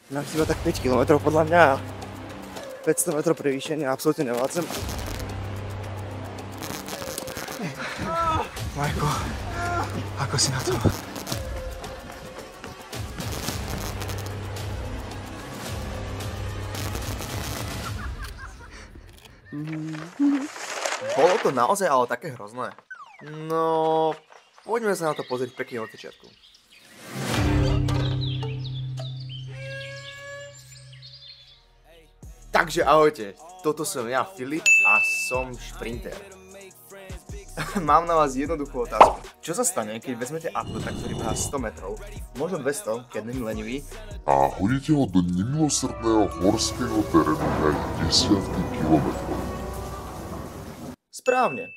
Mám iba tak 5 km podľa mňa. 500 metrov prevýšenia absolútne nevládzem. Majko, ako si na to? Bolo to naozaj ale také hrozné. No, poďme sa na to pozrieť pekne od začiatku. Takže ahojte, toto som ja, Filip, a som šprinter. Mám na vás jednoduchú otázku. Čo sa stane, keď vezmete atleta, ktorý behá 100 metrov, možno 200, keď není lenivý, a hodíte ho do nemilosrdného horského terénu na desiatky kilometrov? Správne,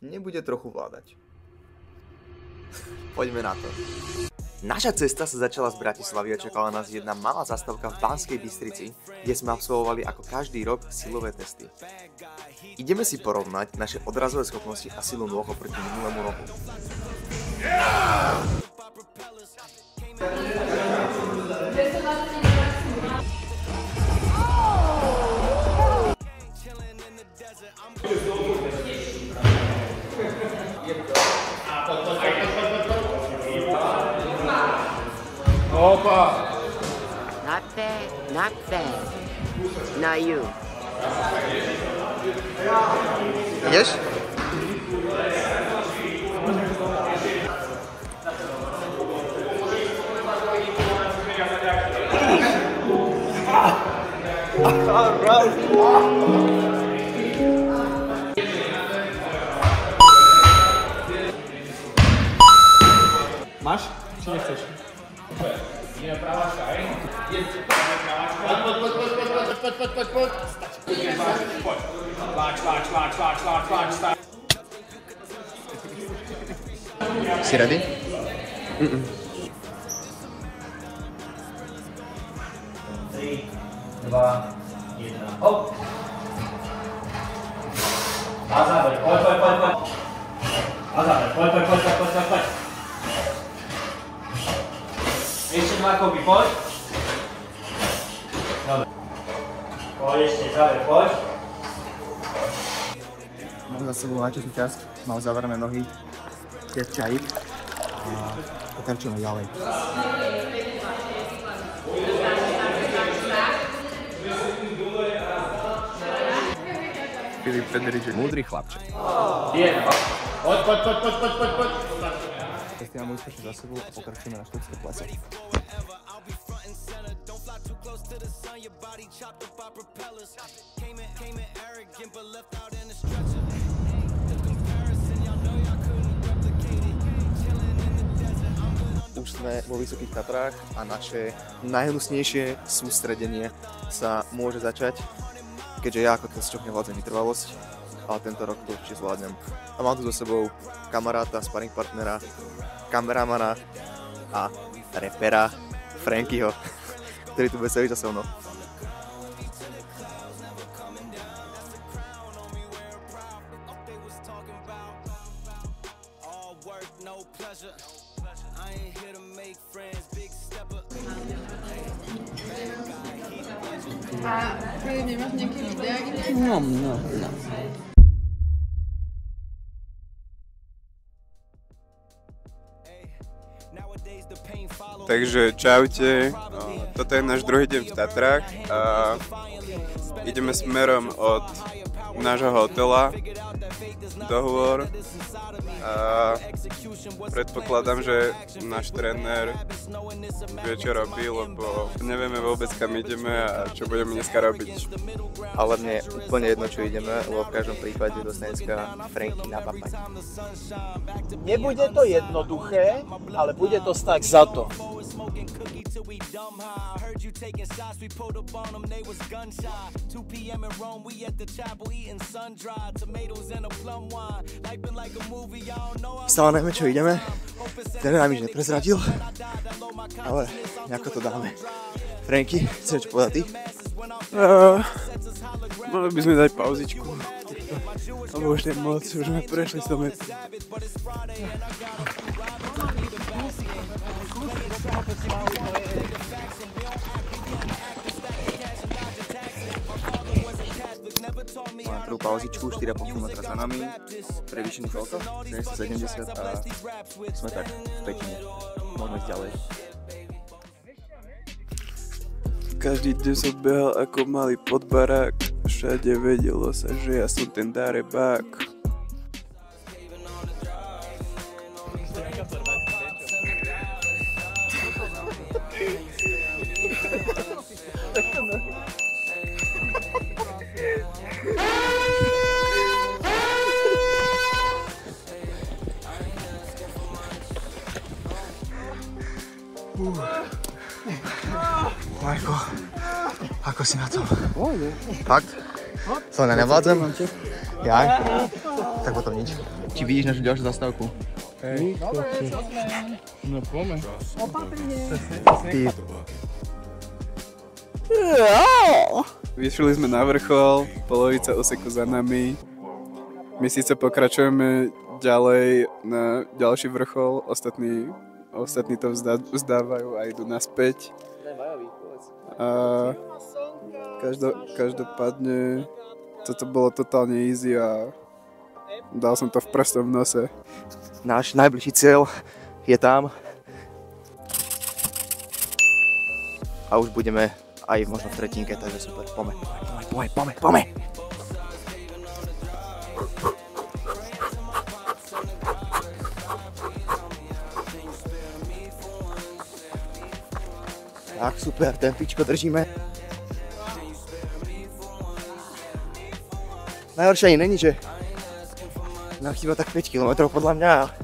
nebude trochu vládať. Poďme na to. Naša cesta sa začala z Bratislavy a čakala nás jedna malá zastávka v Banskej Bystrici, kde sme absolvovali ako každý rok silové testy. Ideme si porovnať naše odrazové schopnosti a silu nôh oproti minulému roku. Opa! Not bad, not bad. Now you. Ideš? Máš? Či nechceš? Ideme praváčka, hej? Jedte, praváčka. Poď. Poď. Tlač. Si ready? Tri, dva, jedna, hop. A záber, poď. A záber, poď. Ešte dva kopy, poď. Dobre. Poď ešte, záver, poď. Mám za sebou najčasný čas, mám zavarené nohy, piať čajík a pokračujeme ďalej. Filip Federič je múdry chlapček. Poď. Testy máme úspešne za sebou a pokračujeme na štvrtské plese. Už sme vo Vysokých Tatrách a naše najhnusnejšie sústredenie sa môže začať, keďže ja ako tesťok nevládzem vytrvalosť, ale tento rok to určite zvládnem. A mám tu so sebou kamaráta, sparring partnera, kameramana a repera Frankyho, ktorý tu bude celý čas so mnou. A nemáš nejaké videá? No. Takže čaute, toto je náš druhý deň v Tatrách a ideme smerom od nášho hotela do hôr a predpokladám, že náš tréner vie, čo robí, lebo nevieme vôbec, kam ideme a čo budeme dneska robiť. Ale mne je úplne jedno, čo ideme, lebo v každom prípade dostane dneska Franky na papať. Nebude to jednoduché, ale bude to stať za to. Stále neviem, čo ideme, ten nám nič neprezradil, ale nejako to dáme. Franky, chceš čo povedať ty? Mali by sme dať pauzičku, lebo už nie moc, už sme prešli 100 metrov. prvú pauzičku, 4,5 km za nami, prevýšený koľko? 370 a sme tak v petine. Môžeme ísť ďalej. Každý deň som behal ako malý podbarák. Všade vedelo sa, že ja som ten darebák. Majko, ako si na tom? Fakt? Co, nevládzem? Ja? Tak potom nič. Či vidíš našu ďalšiu zastávku? No poďme. Ty. Vyšli sme na vrchol, polovica úseku za nami. My síce pokračujeme ďalej na ďalší vrchol, ostatní to vzdávajú a idú naspäť. A každopádne toto bolo totálne easy a dal som to v prstom nose. Náš najbližší cieľ je tam. A už budeme aj možno v tretinke, takže super, poďme. Tak super, tempičko držíme. Najhoršie ani není, že nám chýba tak 5 km podľa mňa a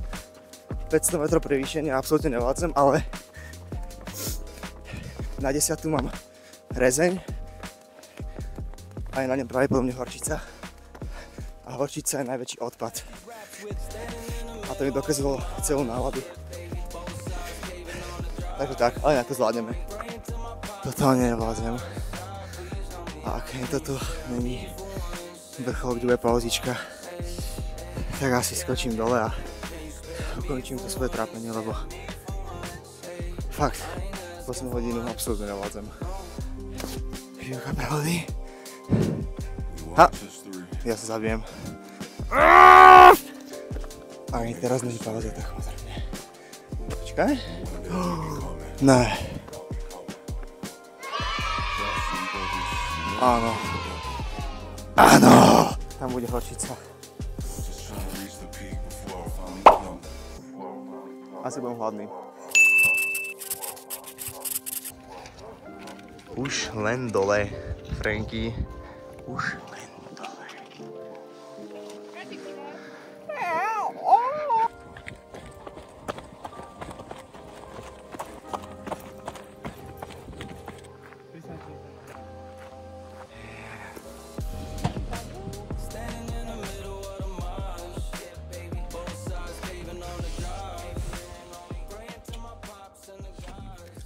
500 m prevýšenia absolútne nevládzem, ale na 10. mám rezeň a je na ňom pravdepodobne horčica a horčica je najväčší odpad a to mi dokázalo celú náladu. Takže tak, ale na to zvládneme. Totálne nevládzem. A ak toto není vrchol, kde bude pauzička, tak asi skočím dole a ukončím to svoje trápenie, lebo fakt, 8 hodinu absolútne nevládzem. Živka pravdy. Ha! Ja sa zabijem. Ani teraz není pauza, tak pozorne. Počkaj. Ne. Áno. Áno! Tam bude horčica. Asi budem hladný. Už len dole, Franky. Už len dole.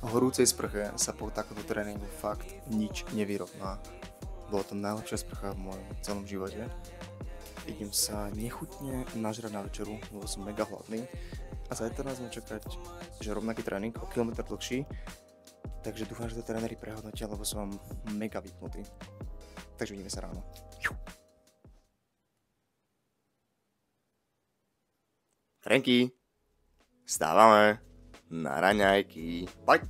V horúcej sprche sa po takomto tréningu fakt nič nevyrovná. Bola to najlepšia sprcha v mojom celom živote. Idem sa nechutne nažrať na večeru, lebo som mega hladný. A zajtra nás môžem čakať, že rovnaký tréning o kilometr dlhší. Takže dúfam, že to tréneri prehodnotia, lebo som mega vypnutý. Takže vidíme sa ráno. Franky, vstávame na raňajky. Poď!